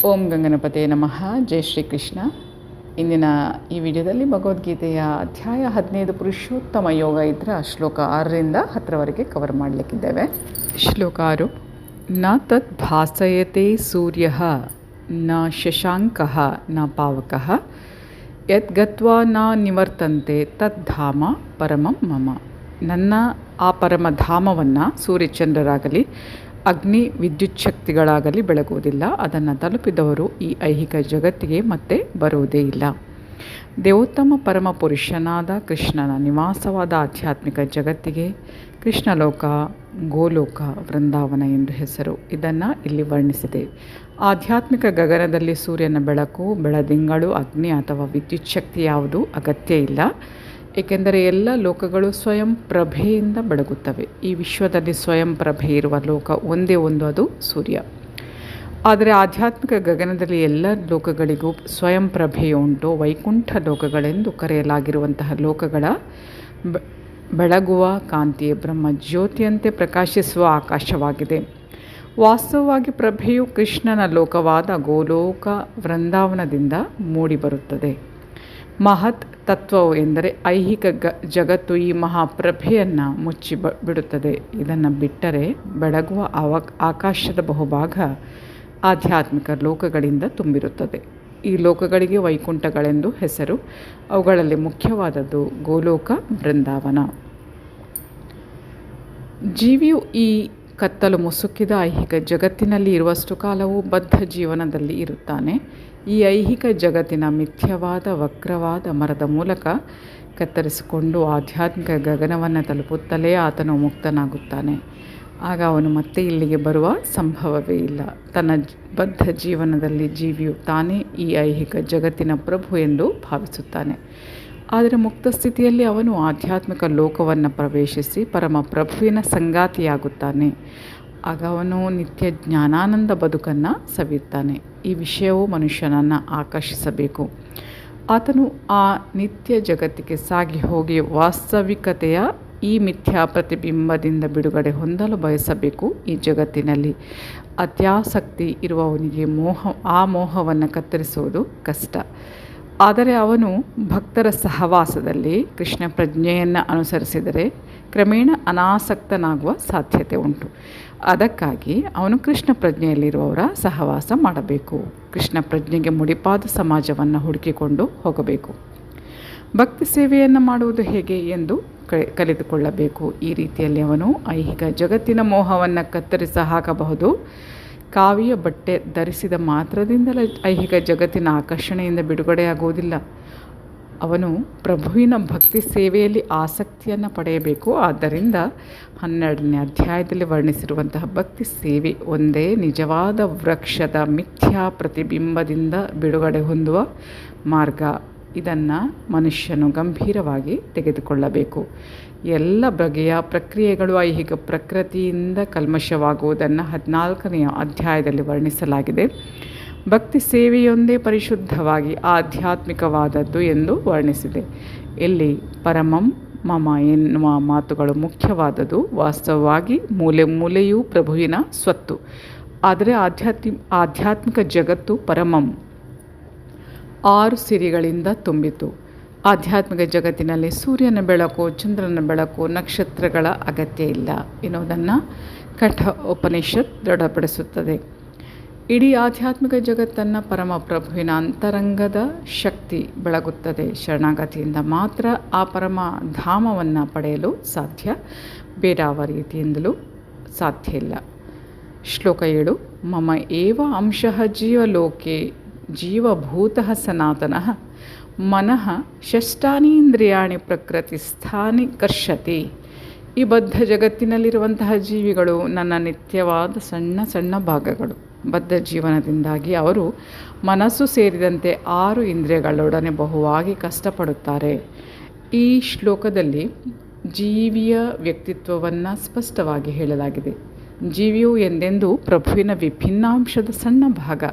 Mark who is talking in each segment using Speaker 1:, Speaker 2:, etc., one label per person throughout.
Speaker 1: ಓಂ ಗಂಗನಪತೆ ನಮಃ. ಜೈ ಶ್ರೀ ಕೃಷ್ಣ. ಇಂದಿನ ಈ ವಿಡಿಯೋದಲ್ಲಿ ಭಗವದ್ಗೀತೆಯ ಅಧ್ಯಾಯ 15 ಪುರುಷೋತ್ತಮ ಯೋಗ ಇದ್ರ ಶ್ಲೋಕ 6ರಿಂದ 10ರವರೆಗೆ ಕವರ್ ಮಾಡಲಿಕ್ಕಿದ್ದೇವೆ. ಶ್ಲೋಕ 6. ನ ತತ್ ಭಾಸಯತೆ ಸೂರ್ಯ ನ ಶಶಾಂಕಃ ನ ಪಾವಕಃ ಯತ್ ಗತ್ವಾ ನ ನಿವರ್ತಂತೆ ತದ್ಧಾಮ ಪರಮಂ ಮಮ. ನನ್ನ ಆ ಪರಮಧಾಮವನ್ನು ಸೂರ್ಯಚಂದ್ರರಾಗಲಿ ಅಗ್ನಿ ವಿದ್ಯುತ್ ಶಕ್ತಿಗಳಾಗಲಿ ಬೆಳಗುವುದಿಲ್ಲ. ಅದನ್ನು ತಲುಪಿದವರು ಈ ಐಹಿಕ ಜಗತ್ತಿಗೆ ಮತ್ತೆ ಬರುವುದೇ ಇಲ್ಲ. ದೇವೋತ್ತಮ ಪರಮ ಪುರುಷನಾದ ಕೃಷ್ಣನ ನಿವಾಸವಾದ ಆಧ್ಯಾತ್ಮಿಕ ಜಗತ್ತಿಗೆ ಕೃಷ್ಣಲೋಕ, ಗೋಲೋಕ, ವೃಂದಾವನ ಎಂದು ಹೆಸರು. ಇದನ್ನು ಇಲ್ಲಿ ವರ್ಣಿಸಿದೆ. ಆಧ್ಯಾತ್ಮಿಕ ಗಗನದಲ್ಲಿ ಸೂರ್ಯನ ಬೆಳಕು, ಬೆಳದಿಂಗಳು, ಅಗ್ನಿ ಅಥವಾ ವಿದ್ಯುತ್ ಶಕ್ತಿ ಯಾವುದೂ ಅಗತ್ಯ ಇಲ್ಲ. ಏಕೆಂದರೆ ಎಲ್ಲ ಲೋಕಗಳು ಸ್ವಯಂ ಪ್ರಭೆಯಿಂದ ಬೆಳಗುತ್ತವೆ. ಈ ವಿಶ್ವದಲ್ಲಿ ಸ್ವಯಂ ಪ್ರಭೆ ಇರುವ ಲೋಕ ಒಂದೇ ಒಂದು, ಅದು ಸೂರ್ಯ. ಆದರೆ ಆಧ್ಯಾತ್ಮಿಕ ಗಗನದಲ್ಲಿ ಎಲ್ಲ ಲೋಕಗಳಿಗೂ ಸ್ವಯಂ ಪ್ರಭೆಯುಂಟು. ವೈಕುಂಠ ಲೋಕಗಳೆಂದು ಕರೆಯಲಾಗಿರುವಂತಹ ಲೋಕಗಳ ಬೆಳಗುವ ಕಾಂತಿಯೇ ಬ್ರಹ್ಮ ಜ್ಯೋತಿಯಂತೆ ಪ್ರಕಾಶಿಸುವ ಆಕಾಶವಾಗಿದೆ. ವಾಸ್ತವವಾಗಿ ಪ್ರಭೆಯು ಕೃಷ್ಣನ ಲೋಕವಾದ ಗೋಲೋಕ ವೃಂದಾವನದಿಂದ ಮೂಡಿಬರುತ್ತದೆ. ಮಹತ್ ತತ್ವವು ಎಂದರೆ ಐಹಿಕ ಜಗತ್ತು ಈ ಮಹಾಪ್ರಭೆಯನ್ನು ಮುಚ್ಚಿ ಬಿಡುತ್ತದೆ. ಇದನ್ನು ಬಿಟ್ಟರೆ ಬೆಳಗುವ ಆಕಾಶದ ಬಹುಭಾಗ ಆಧ್ಯಾತ್ಮಿಕ ಲೋಕಗಳಿಂದ ತುಂಬಿರುತ್ತದೆ. ಈ ಲೋಕಗಳಿಗೆ ವೈಕುಂಠಗಳೆಂದು ಹೆಸರು. ಅವುಗಳಲ್ಲಿ ಮುಖ್ಯವಾದದ್ದು ಗೋಲೋಕ, ವೃಂದಾವನ. ಜೀವಿಯು ಈ ಕತ್ತಲು ಮುಸುಕಿದ ಐಹಿಕ ಜಗತ್ತಿನಲ್ಲಿ ಇರುವಷ್ಟು ಕಾಲವು ಬದ್ಧ ಜೀವನದಲ್ಲಿ ಇರುತ್ತಾನೆ. ಈ ಐಹಿಕ ಜಗತ್ತಿನ ಮಿಥ್ಯವಾದ ವಕ್ರವಾದ ಮರದ ಮೂಲಕ ಕತ್ತರಿಸಿಕೊಂಡು ಆಧ್ಯಾತ್ಮಿಕ ಗಗನವನ್ನು ತಲುಪುತ್ತಲೇ ಆತನು ಮುಕ್ತನಾಗುತ್ತಾನೆ. ಆಗ ಅವನು ಮತ್ತೆ ಇಲ್ಲಿಗೆ ಬರುವ ಸಂಭವವೇ ಇಲ್ಲ. ತನ್ನ ಬದ್ಧ ಜೀವನದಲ್ಲಿ ಜೀವಿಯು ತಾನೇ ಈ ಐಹಿಕ ಜಗತ್ತಿನ ಪ್ರಭು ಎಂದು ಭಾವಿಸುತ್ತಾನೆ. ಆದರೆ ಮುಕ್ತ ಸ್ಥಿತಿಯಲ್ಲಿ ಅವನು ಆಧ್ಯಾತ್ಮಿಕ ಲೋಕವನ್ನು ಪ್ರವೇಶಿಸಿ ಪರಮ ಪ್ರಭುವಿನ ಸಂಗಾತಿಯಾಗುತ್ತಾನೆ. ಆಗ ಅವನು ನಿತ್ಯ ಜ್ಞಾನಾನಂದ ಬದುಕನ್ನು ಸವಿಯುತ್ತಾನೆ. ಈ ವಿಷಯವು ಮನುಷ್ಯನನ್ನು ಆಕರ್ಷಿಸಬೇಕು. ಆತನು ಆ ನಿತ್ಯ ಜಗತ್ತಿಗೆ ಸಾಗಿ ಹೋಗಿ ವಾಸ್ತವಿಕತೆಯ ಈ ಮಿಥ್ಯಾ ಪ್ರತಿಬಿಂಬದಿಂದ ಬಿಡುಗಡೆ ಹೊಂದಲು ಬಯಸಬೇಕು. ಈ ಜಗತ್ತಿನಲ್ಲಿ ಅತ್ಯಾಸಕ್ತಿ ಇರುವವನಿಗೆ ಆ ಮೋಹವನ್ನು ಕತ್ತರಿಸುವುದು ಕಷ್ಟ. ಆದರೆ ಅವನು ಭಕ್ತರ ಸಹವಾಸದಲ್ಲಿ ಕೃಷ್ಣ ಪ್ರಜ್ಞೆಯನ್ನು ಅನುಸರಿಸಿದರೆ ಕ್ರಮೇಣ ಅನಾಸಕ್ತನಾಗುವ ಸಾಧ್ಯತೆ ಉಂಟು. ಅದಕ್ಕಾಗಿ ಅವನು ಕೃಷ್ಣ ಪ್ರಜ್ಞೆಯಲ್ಲಿರುವವರ ಸಹವಾಸ ಮಾಡಬೇಕು. ಕೃಷ್ಣ ಪ್ರಜ್ಞೆಗೆ ಮುಡಿಪಾದ ಸಮಾಜವನ್ನು ಹುಡುಕಿಕೊಂಡು ಹೋಗಬೇಕು. ಭಕ್ತಿ ಸೇವೆಯನ್ನು ಮಾಡುವುದು ಹೇಗೆ ಎಂದು ಕಲಿತುಕೊಳ್ಳಬೇಕು. ಈ ರೀತಿಯಲ್ಲಿ ಅವನು ಐಹಿಕ ಜಗತ್ತಿನ ಮೋಹವನ್ನು ಕತ್ತರಿಸ ಹಾಕಬಹುದು. ಕಾವಿಯ ಬಟ್ಟೆ ಧರಿಸಿದ ಮಾತ್ರದಿಂದಲೇ ಐಹಿಕ ಜಗತ್ತಿನ ಆಕರ್ಷಣೆಯಿಂದ ಬಿಡುಗಡೆಯಾಗುವುದಿಲ್ಲ. ಅವನು ಪ್ರಭುವಿನ ಭಕ್ತಿ ಸೇವೆಯಲ್ಲಿ ಆಸಕ್ತಿಯನ್ನು ಪಡೆಯಬೇಕು. ಆದ್ದರಿಂದ 12ನೇ ಅಧ್ಯಾಯದಲ್ಲಿ ವರ್ಣಿಸಿರುವಂತಹ ಭಕ್ತಿ ಸೇವೆ ಒಂದೇ ನಿಜವಾದ ವೃಕ್ಷದ ಮಿಥ್ಯಾ ಪ್ರತಿಬಿಂಬದಿಂದ ಬಿಡುಗಡೆ ಹೊಂದುವ ಮಾರ್ಗ. ಇದನ್ನು ಮನುಷ್ಯನು ಗಂಭೀರವಾಗಿ ತೆಗೆದುಕೊಳ್ಳಬೇಕು. ಎಲ್ಲ ಬಗೆಯ ಪ್ರಕ್ರಿಯೆಗಳು ಐಹಿಕ ಪ್ರಕೃತಿಯಿಂದ ಕಲ್ಮಶವಾಗುವುದನ್ನು 14ನೇ ಅಧ್ಯಾಯದಲ್ಲಿ ವರ್ಣಿಸಲಾಗಿದೆ. ಭಕ್ತಿ ಸೇವೆಯೊಂದೇ ಪರಿಶುದ್ಧವಾಗಿ ಆಧ್ಯಾತ್ಮಿಕವಾದದ್ದು ಎಂದು ವರ್ಣಿಸಿದೆ. ಇಲ್ಲಿ ಪರಮಂ ಮಮ ಎನ್ನುವ ಮಾತುಗಳು ಮುಖ್ಯವಾದದ್ದು. ವಾಸ್ತವವಾಗಿ ಮೂಲೆ ಮೂಲೆಯೂ ಪ್ರಭುವಿನ ಸ್ವತ್ತು. ಆದರೆ ಆಧ್ಯಾತ್ಮಿಕ ಜಗತ್ತು ಪರಮಂ 6 ಸಿರಿಗಳಿಂದ ತುಂಬಿತು. ಆಧ್ಯಾತ್ಮಿಕ ಜಗತ್ತಿನಲ್ಲಿ ಸೂರ್ಯನ ಬೆಳಕು, ಚಂದ್ರನ ಬೆಳಕು, ನಕ್ಷತ್ರಗಳ ಅಗತ್ಯ ಇಲ್ಲ ಎನ್ನುವುದನ್ನು ಕಠ ಉಪನಿಷತ್ ದೃಢಪಡಿಸುತ್ತದೆ. ಇಡೀ ಆಧ್ಯಾತ್ಮಿಕ ಜಗತ್ತನ್ನು ಪರಮ ಪ್ರಭುವಿನ ಅಂತರಂಗದ ಶಕ್ತಿ ಬೆಳಗುತ್ತದೆ. ಶರಣಾಗತಿಯಿಂದ ಮಾತ್ರ ಆ ಪರಮ ಧಾಮವನ್ನು ಪಡೆಯಲು ಸಾಧ್ಯ. ಬೇರಾವ ರೀತಿಯಿಂದಲೂ ಸಾಧ್ಯ ಇಲ್ಲ. ಶ್ಲೋಕ 7. ಮಮ ಏವ ಅಂಶಃ ಜೀವಲೋಕೆ ಜೀವಭೂತಃ ಸನಾತನಃ ಮನಃ ಷಷ್ಠಾನೀಂದ್ರಿಯಾಣಿ ಪ್ರಕೃತಿಸ್ಥಾನಿ ಕರ್ಷತಿ. ಈ ಬದ್ಧ ಜಗತ್ತಿನಲ್ಲಿರುವಂತಹ ಜೀವಿಗಳು ನನ್ನ ನಿತ್ಯವಾದ ಸಣ್ಣ ಸಣ್ಣ ಭಾಗಗಳು. ಬದ್ಧ ಜೀವನದಿಂದಾಗಿ ಅವರು ಮನಸ್ಸು ಸೇರಿದಂತೆ 6 ಇಂದ್ರಿಯಗಳೊಡನೆ ಬಹುವಾಗಿ ಕಷ್ಟಪಡುತ್ತಾರೆ. ಈ ಶ್ಲೋಕದಲ್ಲಿ ಜೀವಿಯ ವ್ಯಕ್ತಿತ್ವವನ್ನು ಸ್ಪಷ್ಟವಾಗಿ ಹೇಳಲಾಗಿದೆ. ಜೀವಿಯು ಎಂದೆಂದೂ ಪ್ರಭುವಿನ ವಿಭಿನ್ನಾಂಶದ ಸಣ್ಣ ಭಾಗ.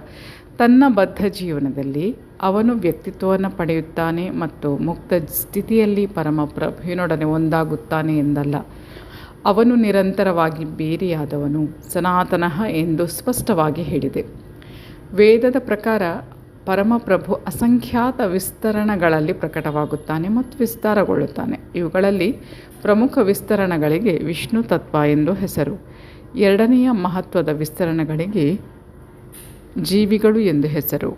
Speaker 1: ತನ್ನ ಬದ್ಧ ಜೀವನದಲ್ಲಿ ಅವನು ವ್ಯಕ್ತಿತ್ವವನ್ನು ಪಡೆಯುತ್ತಾನೆ ಮತ್ತು ಮುಕ್ತ ಸ್ಥಿತಿಯಲ್ಲಿ ಪರಮ ಪ್ರಭುವಿನೊಡನೆ ಒಂದಾಗುತ್ತಾನೆ ಎಂದಲ್ಲ. ಅವನು ನಿರಂತರವಾಗಿ ಬೇರೆಯಾದವನು, ಸನಾತನಃ ಎಂದು ಸ್ಪಷ್ಟವಾಗಿ ಹೇಳಿದೆ. ವೇದದ ಪ್ರಕಾರ ಪರಮಪ್ರಭು ಅಸಂಖ್ಯಾತ ವಿಸ್ತರಣಗಳಲ್ಲಿ ಪ್ರಕಟವಾಗುತ್ತಾನೆ ಮತ್ತು ವಿಸ್ತಾರಗೊಳ್ಳುತ್ತಾನೆ. ಇವುಗಳಲ್ಲಿ ಪ್ರಮುಖ ವಿಸ್ತರಣಗಳಿಗೆ ವಿಷ್ಣು ತತ್ವ ಎಂದು ಹೆಸರು. ಎರಡನೆಯ ಮಹತ್ವದ ವಿಸ್ತರಣಗಳಿಗೆ ಜೀವಿಗಳು ಎಂದು ಹೆಸರು.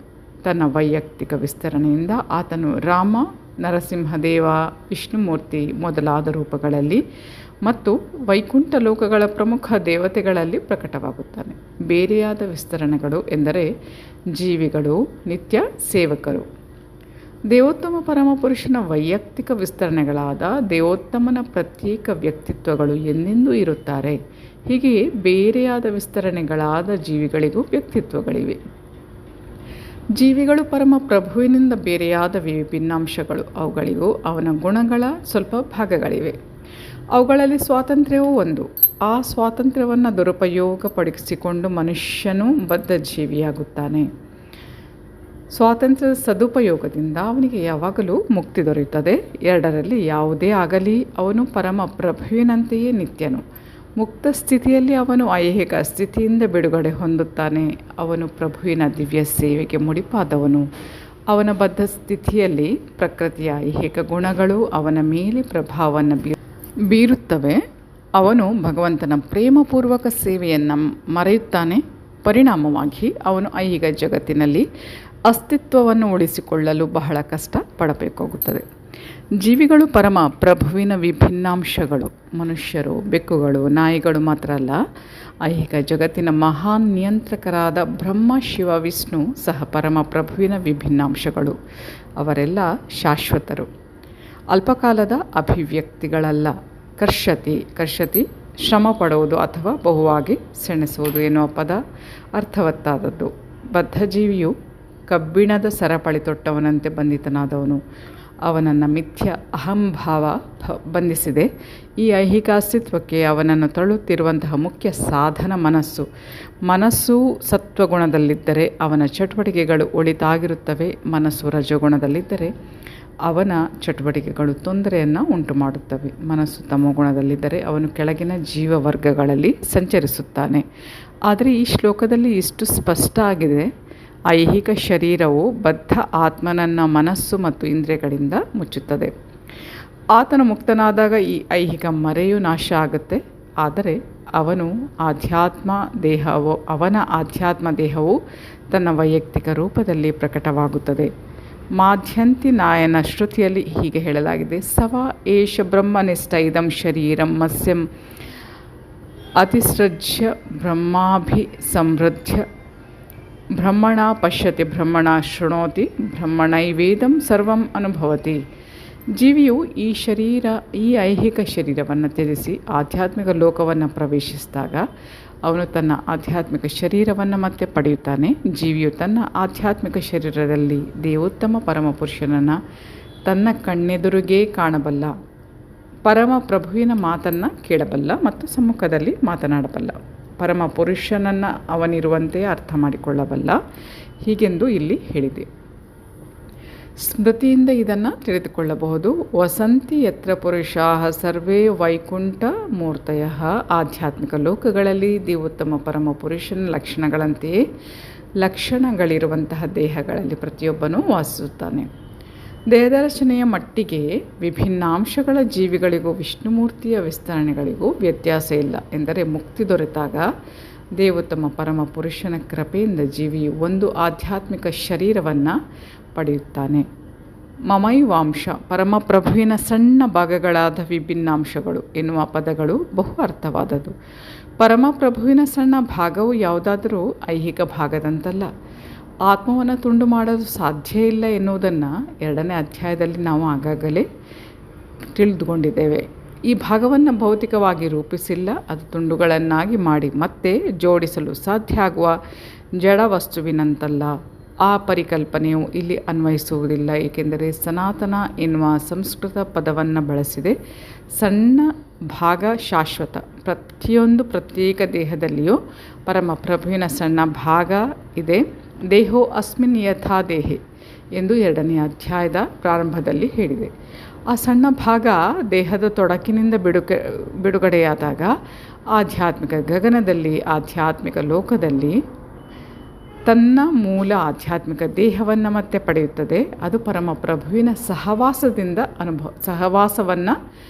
Speaker 1: ತನ್ನ ವೈಯಕ್ತಿಕ ವಿಸ್ತರಣೆಯಿಂದ ಆತನು ರಾಮ, ನರಸಿಂಹದೇವ, ವಿಷ್ಣುಮೂರ್ತಿ ಮೊದಲಾದ ರೂಪಗಳಲ್ಲಿ ಮತ್ತು ವೈಕುಂಠ ಲೋಕಗಳ ಪ್ರಮುಖ ದೇವತೆಗಳಲ್ಲಿ ಪ್ರಕಟವಾಗುತ್ತಾನೆ. ಬೇರೆಯಾದ ವಿಸ್ತರಣೆಗಳು ಎಂದರೆ ಜೀವಿಗಳು, ನಿತ್ಯ ಸೇವಕರು. ದೇವೋತ್ತಮ ಪರಮಪುರುಷನ ವೈಯಕ್ತಿಕ ವಿಸ್ತರಣೆಗಳಾದ ದೇವೋತ್ತಮನ ಪ್ರತ್ಯೇಕ ವ್ಯಕ್ತಿತ್ವಗಳು ಎಂದೆಂದೂ ಇರುತ್ತಾರೆ. ಹೀಗೆಯೇ ಬೇರೆಯಾದ ವಿಸ್ತರಣೆಗಳಾದ ಜೀವಿಗಳಿಗೂ ವ್ಯಕ್ತಿತ್ವಗಳಿವೆ. ಜೀವಿಗಳು ಪರಮ ಪ್ರಭುವಿನಿಂದ ಬೇರೆಯಾದ ವಿಭಿನ್ನಾಂಶಗಳು. ಅವುಗಳಿಗೂ ಅವನ ಗುಣಗಳ ಸ್ವಲ್ಪ ಭಾಗಗಳಿವೆ. ಅವುಗಳಲ್ಲಿ ಸ್ವಾತಂತ್ರ್ಯವೂ ಒಂದು. ಆ ಸ್ವಾತಂತ್ರ್ಯವನ್ನು ದುರುಪಯೋಗಪಡಿಸಿಕೊಂಡು ಮನುಷ್ಯನು ಬದ್ಧ ಜೀವಿಯಾಗುತ್ತಾನೆ. ಸ್ವಾತಂತ್ರ್ಯದ ಸದುಪಯೋಗದಿಂದ ಅವನಿಗೆ ಯಾವಾಗಲೂ ಮುಕ್ತಿ ದೊರೆಯುತ್ತದೆ. ಎರಡರಲ್ಲಿ ಯಾವುದೇ ಆಗಲಿ ಅವನು ಪರಮ ಪ್ರಭುವಿನಂತೆಯೇ ನಿತ್ಯನು. ಮುಕ್ತ ಸ್ಥಿತಿಯಲ್ಲಿ ಅವನು ಐಹಿಕ ಸ್ಥಿತಿಯಿಂದ ಬಿಡುಗಡೆ ಹೊಂದುತ್ತಾನೆ. ಅವನು ಪ್ರಭುವಿನ ದಿವ್ಯ ಸೇವೆಗೆ ಮುಡಿಪಾದವನು. ಅವನ ಬದ್ಧ ಸ್ಥಿತಿಯಲ್ಲಿ ಪ್ರಕೃತಿಯ ಐಹಿಕ ಗುಣಗಳು ಅವನ ಮೇಲೆ ಪ್ರಭಾವವನ್ನು ಬೀರುತ್ತವೆ. ಅವನು ಭಗವಂತನ ಪ್ರೇಮಪೂರ್ವಕ ಸೇವೆಯನ್ನು ಮರೆಯುತ್ತಾನೆ. ಪರಿಣಾಮವಾಗಿ ಅವನು ಐಹಿಕ ಜಗತ್ತಿನಲ್ಲಿ ಅಸ್ತಿತ್ವವನ್ನು ಉಳಿಸಿಕೊಳ್ಳಲು ಬಹಳ ಕಷ್ಟ ಪಡಬೇಕಾಗುತ್ತದೆ. ಜೀವಿಗಳು ಪರಮ ಪ್ರಭುವಿನ ವಿಭಿನ್ನಾಂಶಗಳು. ಮನುಷ್ಯರು, ಬೆಕ್ಕುಗಳು, ನಾಯಿಗಳು ಮಾತ್ರ ಅಲ್ಲ, ಐಹಿಕ ಜಗತ್ತಿನ ಮಹಾನ್ ನಿಯಂತ್ರಕರಾದ ಬ್ರಹ್ಮ, ಶಿವ, ವಿಷ್ಣು ಸಹ ಪರಮ ಪ್ರಭುವಿನ ವಿಭಿನ್ನಾಂಶಗಳು. ಅವರೆಲ್ಲ ಶಾಶ್ವತರು, ಅಲ್ಪಕಾಲದ ಅಭಿವ್ಯಕ್ತಿಗಳಲ್ಲ. ಕರ್ಷತಿ ಶ್ರಮ ಪಡುವುದು ಅಥವಾ ಬಹುವಾಗಿ ಸೆಣಸುವುದು ಎನ್ನುವ ಪದ ಅರ್ಥವತ್ತಾದದ್ದು. ಬದ್ಧಜೀವಿಯು ಕಬ್ಬಿಣದ ಸರಪಳಿ ತೊಟ್ಟವನಂತೆ ಬಂಧಿತನಾದವನು. ಅವನನ್ನು ಮಿಥ್ಯ ಅಹಂಭಾವ ಬಂಧಿಸಿದೆ. ಈ ಐಹಿಕ ಅಸ್ತಿತ್ವಕ್ಕೆ ಅವನನ್ನು ತಳ್ಳುತ್ತಿರುವಂತಹ ಮುಖ್ಯ ಸಾಧನ ಮನಸ್ಸು ಸತ್ವಗುಣದಲ್ಲಿದ್ದರೆ ಅವನ ಚಟುವಟಿಕೆಗಳು ಒಳಿತಾಗಿರುತ್ತವೆ. ಮನಸ್ಸು ರಜೋಗುಣದಲ್ಲಿದ್ದರೆ ಅವನ ಚಟುವಟಿಕೆಗಳು ತೊಂದರೆಯನ್ನು ಉಂಟು ಮಾಡುತ್ತವೆ. ಮನಸ್ಸು ತಮೋಗುಣದಲ್ಲಿದ್ದರೆ ಅವನು ಕೆಳಗಿನ ಜೀವವರ್ಗಗಳಲ್ಲಿ ಸಂಚರಿಸುತ್ತಾನೆ. ಆದರೆ ಈ ಶ್ಲೋಕದಲ್ಲಿ ಇಷ್ಟು ಸ್ಪಷ್ಟ ಆಗಿದೆ: ಐಹಿಕ ಶರೀರವು ಬದ್ಧ ಆತ್ಮನನ್ನು ಮನಸ್ಸು ಮತ್ತು ಇಂದ್ರಿಯಗಳಿಂದ ಮುಚ್ಚುತ್ತದೆ. ಆತನು ಮುಕ್ತನಾದಾಗ ಈ ಐಹಿಕ ಮರೆಯು ನಾಶ ಆಗುತ್ತೆ. ಆದರೆ ಅವನ ಆಧ್ಯಾತ್ಮ ದೇಹವು ತನ್ನ ವೈಯಕ್ತಿಕ ರೂಪದಲ್ಲಿ ಪ್ರಕಟವಾಗುತ್ತದೆ. ಮಾಧ್ಯಂತಿ ನಾಯನ ಶ್ರುತಿಯಲ್ಲಿ ಹೀಗೆ ಹೇಳಲಾಗಿದೆ: ಸವಾ ಏಷ ಬ್ರಹ್ಮನಿಷ್ಠ ಇದಂ ಶರೀರಂ ಮಸ್ಯಂ ಅತಿಸೃಜ್ಯ ಬ್ರಹ್ಮಾಭಿ ಸಮೃದ್ಧ ಬ್ರಹ್ಮಣ ಪಶ್ಯತಿ ಬ್ರಹ್ಮಣ ಶೃಣೋತಿ ಬ್ರಹ್ಮಣೈವೇದಂ ಸರ್ವಂ ಅನುಭವತಿ. ಜೀವಿಯು ಈ ಐಹಿಕ ಶರೀರವನ್ನು ತ್ಯಜಿಸಿ ಆಧ್ಯಾತ್ಮಿಕ ಲೋಕವನ್ನು ಪ್ರವೇಶಿಸಿದಾಗ ಅವನು ತನ್ನ ಆಧ್ಯಾತ್ಮಿಕ ಶರೀರವನ್ನು ಮತ್ತೆ ಪಡೆಯುತ್ತಾನೆ. ಜೀವಿಯು ತನ್ನ ಆಧ್ಯಾತ್ಮಿಕ ಶರೀರದಲ್ಲಿ ದೇವೋತ್ತಮ ಪರಮಪುರುಷನನ್ನು ತನ್ನ ಕಣ್ಣೆದುರಿಗೇ ಕಾಣಬಲ್ಲ, ಪರಮ ಪ್ರಭುವಿನ ಮಾತನ್ನು ಕೇಳಬಲ್ಲ ಮತ್ತು ಸಮ್ಮುಖದಲ್ಲಿ ಮಾತನಾಡಬಲ್ಲ. ಪರಮ ಪುರುಷನನ್ನು ಅವನಿರುವಂತೆ ಅರ್ಥ ಮಾಡಿಕೊಳ್ಳಬಲ್ಲ. ಹೀಗೆಂದು ಇಲ್ಲಿ ಹೇಳಿದೆ. ಸ್ಮೃತಿಯಿಂದ ಇದನ್ನು ತಿಳಿದುಕೊಳ್ಳಬಹುದು. ವಸಂತಿ ಯತ್ರ ಪುರುಷಾಃ ಸರ್ವೇ ವೈಕುಂಠ ಮೂರ್ತಯಃ. ಆಧ್ಯಾತ್ಮಿಕ ಲೋಕಗಳಲ್ಲಿ ದೇವೋತ್ತಮ ಪರಮ ಪುರುಷನ ಲಕ್ಷಣಗಳಂತೆಯೇ ಲಕ್ಷಣಗಳಿರುವಂತಹ ದೇಹಗಳಲ್ಲಿ ಪ್ರತಿಯೊಬ್ಬನೂ ವಾಸಿಸುತ್ತಾನೆ. ದೇಹದರ್ಶನೆಯ ಮಟ್ಟಿಗೆ ವಿಭಿನ್ನಾಂಶಗಳ ಜೀವಿಗಳಿಗೂ ವಿಷ್ಣುಮೂರ್ತಿಯ ವಿಸ್ತರಣೆಗಳಿಗೂ ವ್ಯತ್ಯಾಸ ಇಲ್ಲ. ಎಂದರೆ ಮುಕ್ತಿ ದೊರೆತಾಗ ದೇವೋತ್ತಮ ಪರಮ ಪುರುಷನ ಕೃಪೆಯಿಂದ ಜೀವಿಯು ಒಂದು ಆಧ್ಯಾತ್ಮಿಕ ಶರೀರವನ್ನು ಪಡೆಯುತ್ತಾನೆ. ಮಮೈವಾಂಶ ಪರಮಪ್ರಭುವಿನ ಸಣ್ಣ ಭಾಗಗಳಾದ ವಿಭಿನ್ನಾಂಶಗಳು ಎನ್ನುವ ಪದಗಳು ಬಹು ಅರ್ಥವಾದದ್ದು. ಪರಮಪ್ರಭುವಿನ ಸಣ್ಣ ಭಾಗವು ಯಾವುದಾದರೂ ಐಹಿಕ ಭಾಗದಂತಲ್ಲ. ಆತ್ಮವನ್ನು ತುಂಡು ಮಾಡಲು ಸಾಧ್ಯ ಇಲ್ಲ ಎನ್ನುವುದನ್ನು 2ನೇ ಅಧ್ಯಾಯದಲ್ಲಿ ನಾವು ಆಗಾಗಲೇ ತಿಳಿದುಕೊಂಡಿದ್ದೇವೆ. ಈ ಭಾಗವನ್ನು ಭೌತಿಕವಾಗಿ ರೂಪಿಸಿಲ್ಲ. ಅದು ತುಂಡುಗಳನ್ನಾಗಿ ಮಾಡಿ ಮತ್ತೆ ಜೋಡಿಸಲು ಸಾಧ್ಯ ಆಗುವ ಜಡ ವಸ್ತುವಿನಂತಲ್ಲ. ಆ ಪರಿಕಲ್ಪನೆಯು ಇಲ್ಲಿ ಅನ್ವಯಿಸುವುದಿಲ್ಲ, ಏಕೆಂದರೆ ಸನಾತನ ಎನ್ನುವ ಸಂಸ್ಕೃತ ಪದವನ್ನು ಬಳಸಿದೆ. ಸಣ್ಣ ಭಾಗ ಶಾಶ್ವತ. ಪ್ರತಿಯೊಂದು ಪ್ರತ್ಯೇಕ ದೇಹದಲ್ಲಿಯೂ ಪರಮ ಪ್ರಭುವಿನ ಸಣ್ಣ ಭಾಗ ಇದೆ. ದೇಹೋ ಅಸ್ಮಿನ್ ಯಥಾ ದೇಹೆ ಎಂದು 2ನೇ ಅಧ್ಯಾಯದ ಪ್ರಾರಂಭದಲ್ಲಿ ಹೇಳಿದೆ. ಆ ಸಣ್ಣ ಭಾಗ ದೇಹದ ತೊಡಕಿನಿಂದ ಬಿಡುಗಡೆಯಾದಾಗ ಆಧ್ಯಾತ್ಮಿಕ ಗಗನದಲ್ಲಿ, ಆಧ್ಯಾತ್ಮಿಕ ಲೋಕದಲ್ಲಿ ತನ್ನ ಮೂಲ ಆಧ್ಯಾತ್ಮಿಕ ದೇಹವನ್ನು ಮತ್ತೆ ಪಡೆಯುತ್ತದೆ. ಅದು ಪರಮಪ್ರಭುವಿನ ಸಹವಾಸವನ್ನು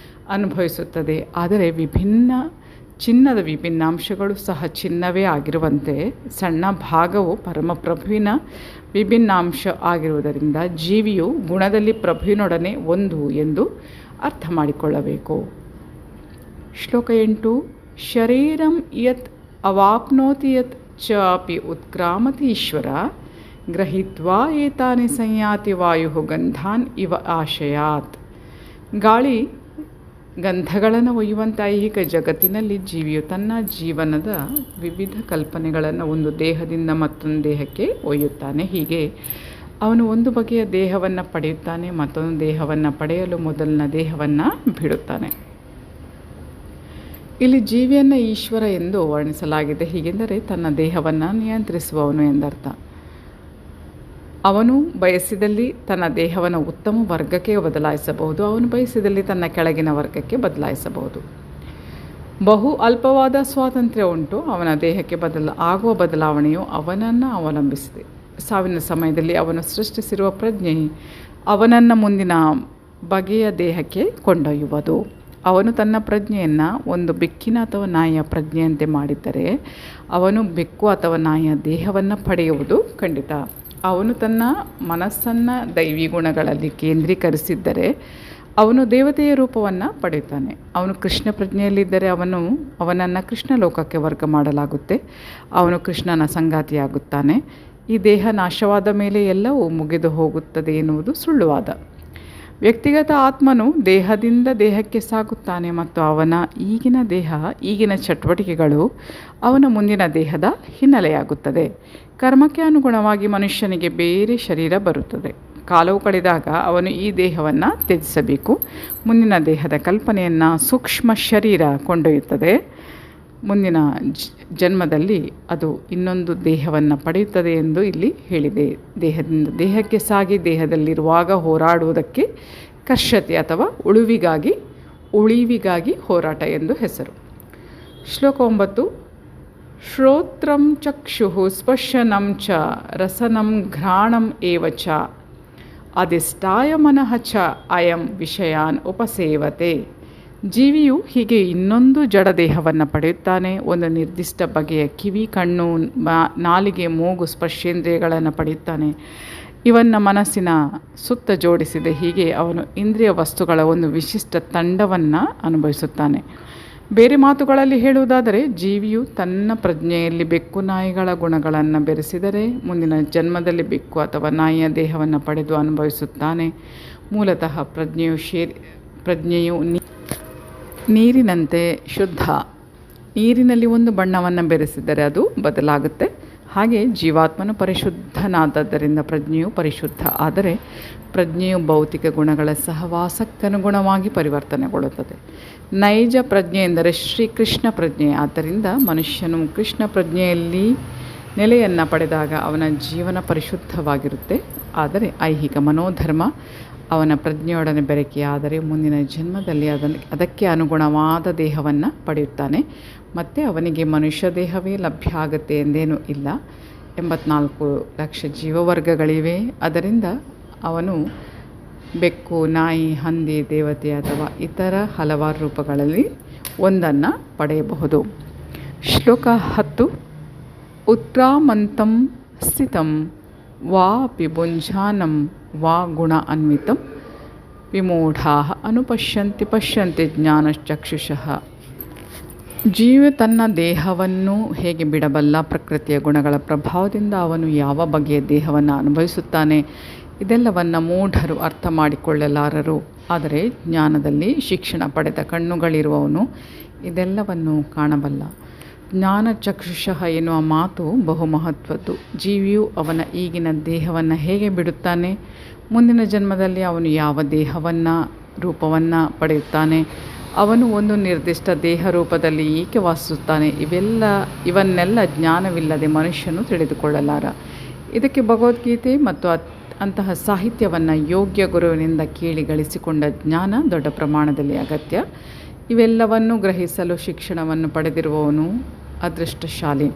Speaker 1: ಅನುಭವಿಸುತ್ತದೆ. ಆದರೆ ಚಿನ್ನದ ವಿಭಿನ್ನಾಂಶಗಳು ಸಹ ಚಿನ್ನವೇ ಆಗಿರುವಂತೆ ಸಣ್ಣ ಭಾಗವು ಪರಮಪ್ರಭುವಿನ ವಿಭಿನ್ನಾಂಶ ಆಗಿರುವುದರಿಂದ ಜೀವಿಯು ಗುಣದಲ್ಲಿ ಪ್ರಭುವಿನೊಡನೆ ಒಂದು ಎಂದು ಅರ್ಥ ಮಾಡಿಕೊಳ್ಳಬೇಕು. ಶ್ಲೋಕ 8. ಶರೀರಂ ಯತ್ ಅವಾಪ್ನೋತಿ ಯತ್ ಚ ಅಪಿ ಉತ್ಕ್ರಾಮತಿ ಈಶ್ವರ ಗೃಹೀತ್ವಾ ಏತಾನಿ ಸಂಯಾತಿ ವಾಯು ಗಂಧಾನ್ ಇವ ಆಶಯಾತ್. ಗಾಳಿ ಗಂಧಗಳನ್ನು ಒಯ್ಯುವಂಥ ಐಹಿಕ ಜಗತ್ತಿನಲ್ಲಿ ಜೀವಿಯು ತನ್ನ ಜೀವನದ ವಿವಿಧ ಕಲ್ಪನೆಗಳನ್ನು ಒಂದು ದೇಹದಿಂದ ಮತ್ತೊಂದು ದೇಹಕ್ಕೆ ಒಯ್ಯುತ್ತಾನೆ. ಹೀಗೆ ಅವನು ಒಂದು ಬಗೆಯ ದೇಹವನ್ನು ಪಡೆಯುತ್ತಾನೆ, ಮತ್ತೊಂದು ದೇಹವನ್ನು ಪಡೆಯಲು ಮೊದಲಿನ ದೇಹವನ್ನು ಬಿಡುತ್ತಾನೆ. ಇಲ್ಲಿ ಜೀವಿಯನ್ನು ಈಶ್ವರ ಎಂದು ವರ್ಣಿಸಲಾಗಿದೆ. ಹೀಗೆಂದರೆ ತನ್ನ ದೇಹವನ್ನು ನಿಯಂತ್ರಿಸುವವನು ಎಂದರ್ಥ. ಅವನು ಬಯಸಿದಲ್ಲಿ ತನ್ನ ದೇಹವನ್ನು ಉತ್ತಮ ವರ್ಗಕ್ಕೆ ಬದಲಾಯಿಸಬಹುದು, ಅವನು ಬಯಸಿದಲ್ಲಿ ತನ್ನ ಕೆಳಗಿನ ವರ್ಗಕ್ಕೆ ಬದಲಾಯಿಸಬಹುದು. ಬಹು ಅಲ್ಪವಾದ ಸ್ವಾತಂತ್ರ್ಯ ಉಂಟು. ಅವನ ದೇಹಕ್ಕೆ ಆಗುವ ಬದಲಾವಣೆಯು ಅವನನ್ನು ಅವಲಂಬಿಸಿದೆ. ಸಾವಿನ ಸಮಯದಲ್ಲಿ ಅವನು ಸೃಷ್ಟಿಸಿರುವ ಪ್ರಜ್ಞೆ ಅವನನ್ನು ಮುಂದಿನ ಬಗೆಯ ದೇಹಕ್ಕೆ ಕೊಂಡೊಯ್ಯುವುದು. ಅವನು ತನ್ನ ಪ್ರಜ್ಞೆಯನ್ನು ಒಂದು ಬೆಕ್ಕಿನ ಅಥವಾ ನಾಯಿಯ ಪ್ರಜ್ಞೆಯಂತೆ ಮಾಡಿದ್ದರೆ ಅವನು ಬೆಕ್ಕು ಅಥವಾ ನಾಯಿಯ ದೇಹವನ್ನು ಪಡೆಯುವುದು ಖಂಡಿತ. ಅವನು ತನ್ನ ಮನಸ್ಸನ್ನು ದೈವಿ ಗುಣಗಳಲ್ಲಿ ಕೇಂದ್ರೀಕರಿಸಿದ್ದರೆ ಅವನು ದೇವತೆಯ ರೂಪವನ್ನು ಪಡೆಯುತ್ತಾನೆ. ಅವನು ಕೃಷ್ಣ ಪ್ರಜ್ಞೆಯಲ್ಲಿದ್ದರೆ ಅವನನ್ನು ಕೃಷ್ಣ ಲೋಕಕ್ಕೆ ವರ್ಗ ಮಾಡಲಾಗುತ್ತೆ. ಅವನು ಕೃಷ್ಣನ ಸಂಗಾತಿಯಾಗುತ್ತಾನೆ. ಈ ದೇಹ ನಾಶವಾದ ಮೇಲೆ ಎಲ್ಲವೂ ಮುಗಿದು ಹೋಗುತ್ತದೆ ಎನ್ನುವುದು ಸುಳ್ಳುವಾದ. ವ್ಯಕ್ತಿಗತ ಆತ್ಮನು ದೇಹದಿಂದ ದೇಹಕ್ಕೆ ಸಾಗುತ್ತಾನೆ ಮತ್ತು ಅವನ ಈಗಿನ ಚಟುವಟಿಕೆಗಳು ಅವನ ಮುಂದಿನ ದೇಹದ ಹಿನ್ನೆಲೆಯಾಗುತ್ತದೆ. ಕರ್ಮಕ್ಕೆ ಅನುಗುಣವಾಗಿ ಮನುಷ್ಯನಿಗೆ ಬೇರೆ ಶರೀರ ಬರುತ್ತದೆ. ಕಾಲವು ಕಳೆದಾಗ ಅವನು ಈ ದೇಹವನ್ನು ತ್ಯಜಿಸಬೇಕು. ಮುಂದಿನ ದೇಹದ ಕಲ್ಪನೆಯನ್ನು ಸೂಕ್ಷ್ಮ ಶರೀರ ಕೊಂಡೊಯ್ಯುತ್ತದೆ. ಮುಂದಿನ ಜನ್ಮದಲ್ಲಿ ಅದು ಇನ್ನೊಂದು ದೇಹವನ್ನು ಪಡೆಯುತ್ತದೆ ಎಂದು ಇಲ್ಲಿ ಹೇಳಿದೆ. ದೇಹದಿಂದ ದೇಹಕ್ಕೆ ಸಾಗಿ ದೇಹದಲ್ಲಿರುವಾಗ ಹೋರಾಡುವುದಕ್ಕೆ ಕರ್ಷತೆ ಅಥವಾ ಉಳಿವಿಗಾಗಿ ಹೋರಾಟ ಎಂದು ಹೆಸರು. ಶ್ಲೋಕ 9. ಶ್ರೋತ್ರಂ ಚಕ್ಷುಃ ಸ್ಪರ್ಶನಂ ಚ ರಸನಂ ಘ್ರಾಣಂ ಏವ ಚ ಅಧಿಷ್ಠಾಯ ಮನಃ ಚ ಅಯಂ ವಿಷಯಾನ್ ಉಪಸೇವತೆ. ಜೀವಿಯು ಹೀಗೆ ಇನ್ನೊಂದು ಜಡದೇಹವನ್ನು ಪಡೆಯುತ್ತಾನೆ. ಒಂದು ನಿರ್ದಿಷ್ಟ ಬಗೆಯ ಕಿವಿ, ಕಣ್ಣು, ನಾಲಿಗೆ, ಮೂಗು, ಸ್ಪರ್ಶೇಂದ್ರಿಯಗಳನ್ನು ಪಡೆಯುತ್ತಾನೆ. ಇವನ್ನು ಮನಸ್ಸಿನ ಸುತ್ತ ಜೋಡಿಸಿದೆ. ಹೀಗೆ ಅವನು ಇಂದ್ರಿಯ ವಸ್ತುಗಳ ಒಂದು ವಿಶಿಷ್ಟ ತಂಡವನ್ನು ಅನುಭವಿಸುತ್ತಾನೆ. ಬೇರೆ ಮಾತುಗಳಲ್ಲಿ ಹೇಳುವುದಾದರೆ ಜೀವಿಯು ತನ್ನ ಪ್ರಜ್ಞೆಯಲ್ಲಿ ಬೆಕ್ಕು ನಾಯಿಗಳ ಗುಣಗಳನ್ನು ಬೆರೆಸಿದರೆ ಮುಂದಿನ ಜನ್ಮದಲ್ಲಿ ಬೆಕ್ಕು ಅಥವಾ ನಾಯಿಯ ದೇಹವನ್ನು ಪಡೆದು ಅನುಭವಿಸುತ್ತಾನೆ. ಮೂಲತಃ ಪ್ರಜ್ಞೆಯು ನೀರಿನಂತೆ ಶುದ್ಧ. ನೀರಿನಲ್ಲಿ ಒಂದು ಬಣ್ಣವನ್ನು ಬೆರೆಸಿದರೆ ಅದು ಬದಲಾಗುತ್ತೆ. ಹಾಗೆ ಜೀವಾತ್ಮನು ಪರಿಶುದ್ಧನಾದದ್ದರಿಂದ ಪ್ರಜ್ಞೆಯು ಪರಿಶುದ್ಧ. ಆದರೆ ಪ್ರಜ್ಞೆಯು ಭೌತಿಕ ಗುಣಗಳ ಸಹವಾಸಕ್ಕನುಗುಣವಾಗಿ ಪರಿವರ್ತನೆಗೊಳ್ಳುತ್ತದೆ. ನೈಜ ಪ್ರಜ್ಞೆ ಎಂದರೆ ಶ್ರೀಕೃಷ್ಣ ಪ್ರಜ್ಞೆ. ಆದ್ದರಿಂದ ಮನುಷ್ಯನು ಕೃಷ್ಣ ಪ್ರಜ್ಞೆಯಲ್ಲಿ ನೆಲೆಯನ್ನು ಪಡೆದಾಗ ಅವನ ಜೀವನ ಪರಿಶುದ್ಧವಾಗಿರುತ್ತೆ. ಆದರೆ ಐಹಿಕ ಮನೋಧರ್ಮ ಅವನ ಪ್ರಜ್ಞೆಯೊಡನೆ ಬೆರಕೆಯಾದರೆ ಮುಂದಿನ ಜನ್ಮದಲ್ಲಿ ಅದಕ್ಕೆ ಅನುಗುಣವಾದ ದೇಹವನ್ನು ಪಡೆಯುತ್ತಾನೆ. ಮತ್ತು ಅವನಿಗೆ ಮನುಷ್ಯ ದೇಹವೇ ಲಭ್ಯ ಆಗುತ್ತೆ ಎಂದೇನೂ ಇಲ್ಲ. 84 ಲಕ್ಷ ಜೀವವರ್ಗಗಳಿವೆ. ಅದರಿಂದ ಅವನು ಬೆಕ್ಕು, ನಾಯಿ, ಹಂದಿ, ದೇವತೆ ಅಥವಾ ಇತರ ಹಲವಾರು ರೂಪಗಳಲ್ಲಿ ಒಂದನ್ನು ಪಡೆಯಬಹುದು. ಶ್ಲೋಕ 10. ಉತ್ಕ್ರಾಮಂತಂ ಸ್ಥಿತಂ ವಾ ಅಪಿ ಭುಂಜಾನಂ ವಾ ಗುಣ ಅನ್ವಿತಂ ವಿಮೂಢಾಃ ಪಶ್ಯಂತಿ ಜ್ಞಾನಚಕ್ಷುಷಃ. ಜೀವ ತನ್ನ ದೇಹವನ್ನು ಹೇಗೆ ಬಿಡಬಲ್ಲ? ಪ್ರಕೃತಿಯ ಗುಣಗಳ ಪ್ರಭಾವದಿಂದ ಅವನು ಯಾವ ಬಗೆಯ ದೇಹವನ್ನು ಅನುಭವಿಸುತ್ತಾನೆ? ಇದೆಲ್ಲವನ್ನು ಮೂಢರು ಅರ್ಥ ಮಾಡಿಕೊಳ್ಳಲಾರರು. ಆದರೆ ಜ್ಞಾನದಲ್ಲಿ ಶಿಕ್ಷಣ ಪಡೆದ ಕಣ್ಣುಗಳಿರುವವನು ಇದೆಲ್ಲವನ್ನು ಕಾಣಬಲ್ಲ. ಜ್ಞಾನಚಕ್ಷುಷಃ ಎನ್ನುವ ಮಾತು ಬಹು ಮಹತ್ವದ್ದು. ಜೀವಿಯು ಅವನ ಈಗಿನ ದೇಹವನ್ನು ಹೇಗೆ ಬಿಡುತ್ತಾನೆ? ಮುಂದಿನ ಜನ್ಮದಲ್ಲಿ ಅವನು ಯಾವ ರೂಪವನ್ನು ಪಡೆಯುತ್ತಾನೆ? ಅವನು ಒಂದು ನಿರ್ದಿಷ್ಟ ದೇಹ ರೂಪದಲ್ಲಿ ಏಕೆ ವಾಸಿಸುತ್ತಾನೆ? ಇವನ್ನೆಲ್ಲ ಜ್ಞಾನವಿಲ್ಲದೆ ಮನುಷ್ಯನು ತಿಳಿದುಕೊಳ್ಳಲಾರ. ಇದಕ್ಕೆ ಭಗವದ್ಗೀತೆ ಮತ್ತು ಅಂತಹ ಸಾಹಿತ್ಯವನ್ನು ಯೋಗ್ಯ ಗುರುವಿನಿಂದ ಕೇಳಿ ಗಳಿಸಿಕೊಂಡ ಜ್ಞಾನ ದೊಡ್ಡ ಪ್ರಮಾಣದಲ್ಲಿ ಅಗತ್ಯ. ಇವೆಲ್ಲವನ್ನು ಗ್ರಹಿಸಲು ಶಿಕ್ಷಣವನ್ನು ಪಡೆದಿರುವವನು ಅದೃಷ್ಟಶಾಲಿ.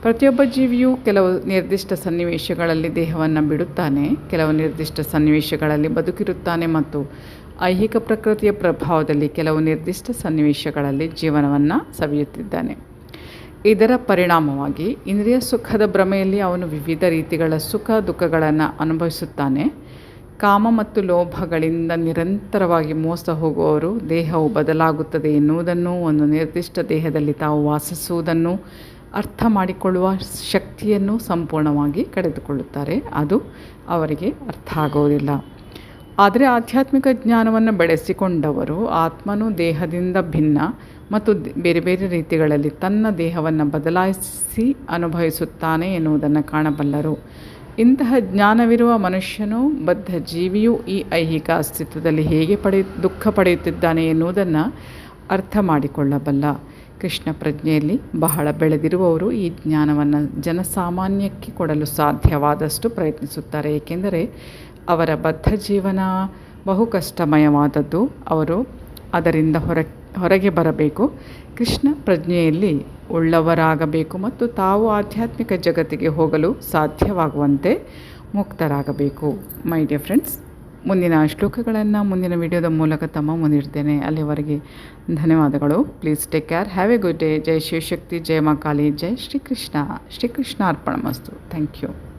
Speaker 1: ಪ್ರತಿಯೊಬ್ಬ ಜೀವಿಯೂ ಕೆಲವು ನಿರ್ದಿಷ್ಟ ಸನ್ನಿವೇಶಗಳಲ್ಲಿ ದೇಹವನ್ನು ಬಿಡುತ್ತಾನೆ, ಕೆಲವು ನಿರ್ದಿಷ್ಟ ಸನ್ನಿವೇಶಗಳಲ್ಲಿ ಬದುಕಿರುತ್ತಾನೆ ಮತ್ತು ಐಹಿಕ ಪ್ರಕೃತಿಯ ಪ್ರಭಾವದಲ್ಲಿ ಕೆಲವು ನಿರ್ದಿಷ್ಟ ಸನ್ನಿವೇಶಗಳಲ್ಲಿ ಜೀವನವನ್ನು ಸವಿಯುತ್ತಿದ್ದಾನೆ. ಇದರ ಪರಿಣಾಮವಾಗಿ ಇಂದ್ರಿಯ ಸುಖದ ಭ್ರಮೆಯಲ್ಲಿ ಅವನು ವಿವಿಧ ರೀತಿಗಳ ಸುಖ ದುಃಖಗಳನ್ನು ಅನುಭವಿಸುತ್ತಾನೆ. ಕಾಮ ಮತ್ತು ಲೋಭಗಳಿಂದ ನಿರಂತರವಾಗಿ ಮೋಸ ಹೋಗುವವರು ದೇಹವು ಬದಲಾಗುತ್ತದೆ ಎನ್ನುವುದನ್ನು, ಒಂದು ನಿರ್ದಿಷ್ಟ ದೇಹದಲ್ಲಿ ತಾವು ವಾಸಿಸುವುದನ್ನು ಅರ್ಥ ಮಾಡಿಕೊಳ್ಳುವ ಶಕ್ತಿಯನ್ನು ಸಂಪೂರ್ಣವಾಗಿ ಕಳೆದುಕೊಳ್ಳುತ್ತಾರೆ. ಅದು ಅವರಿಗೆ ಅರ್ಥ ಆಗುವುದಿಲ್ಲ. ಆದರೆ ಆಧ್ಯಾತ್ಮಿಕ ಜ್ಞಾನವನ್ನು ಬೆಳೆಸಿಕೊಂಡವರು ಆತ್ಮನು ದೇಹದಿಂದ ಭಿನ್ನ ಮತ್ತು ಬೇರೆ ಬೇರೆ ರೀತಿಗಳಲ್ಲಿ ತನ್ನ ದೇಹವನ್ನು ಬದಲಾಯಿಸಿ ಅನುಭವಿಸುತ್ತಾನೆ ಎನ್ನುವುದನ್ನು ಕಾಣಬಲ್ಲರು. ಇಂತಹ ಜ್ಞಾನವಿರುವ ಮನುಷ್ಯನು, ಬದ್ಧ ಜೀವಿಯು ಈ ಐಹಿಕ ಅಸ್ತಿತ್ವದಲ್ಲಿ ಹೇಗೆ ದುಃಖ ಪಡೆಯುತ್ತಿದ್ದಾನೆ ಎನ್ನುವುದನ್ನು ಅರ್ಥ ಮಾಡಿಕೊಳ್ಳಬಲ್ಲ. ಕೃಷ್ಣ ಪ್ರಜ್ಞೆಯಲ್ಲಿ ಬಹಳ ಬೆಳೆದಿರುವವರು ಈ ಜ್ಞಾನವನ್ನು ಜನಸಾಮಾನ್ಯಕ್ಕೆ ಕೊಡಲು ಸಾಧ್ಯವಾದಷ್ಟು ಪ್ರಯತ್ನಿಸುತ್ತಾರೆ, ಏಕೆಂದರೆ ಅವರ ಬದ್ಧ ಜೀವನ ಬಹು ಕಷ್ಟಮಯವಾದದ್ದು. ಅವರು ಅದರಿಂದ ಹೊರಗೆ ಬರಬೇಕು, ಕೃಷ್ಣ ಪ್ರಜ್ಞೆಯಲ್ಲಿ ಉಳ್ಳವರಾಗಬೇಕು ಮತ್ತು ತಾವು ಆಧ್ಯಾತ್ಮಿಕ ಜಗತ್ತಿಗೆ ಹೋಗಲು ಸಾಧ್ಯವಾಗುವಂತೆ ಮುಕ್ತರಾಗಬೇಕು. ಮೈ ಡಿಯರ್ ಫ್ರೆಂಡ್ಸ್, ಮುಂದಿನ ಶ್ಲೋಕಗಳನ್ನು ಮುಂದಿನ ವಿಡಿಯೋದ ಮೂಲಕ ತಮ್ಮ ಮುಂದಿಡ್ತೇನೆ. ಅಲ್ಲಿವರೆಗೆ ಧನ್ಯವಾದಗಳು. Please take care. Have a good day. ಜೈ ಶಿವಶಕ್ತಿ, ಜೈ ಮಾ ಕಾಳಿ, ಜೈ ಶ್ರೀಕೃಷ್ಣ. ಶ್ರೀಕೃಷ್ಣ ಅರ್ಪಣಮಸ್ತು. Thank you.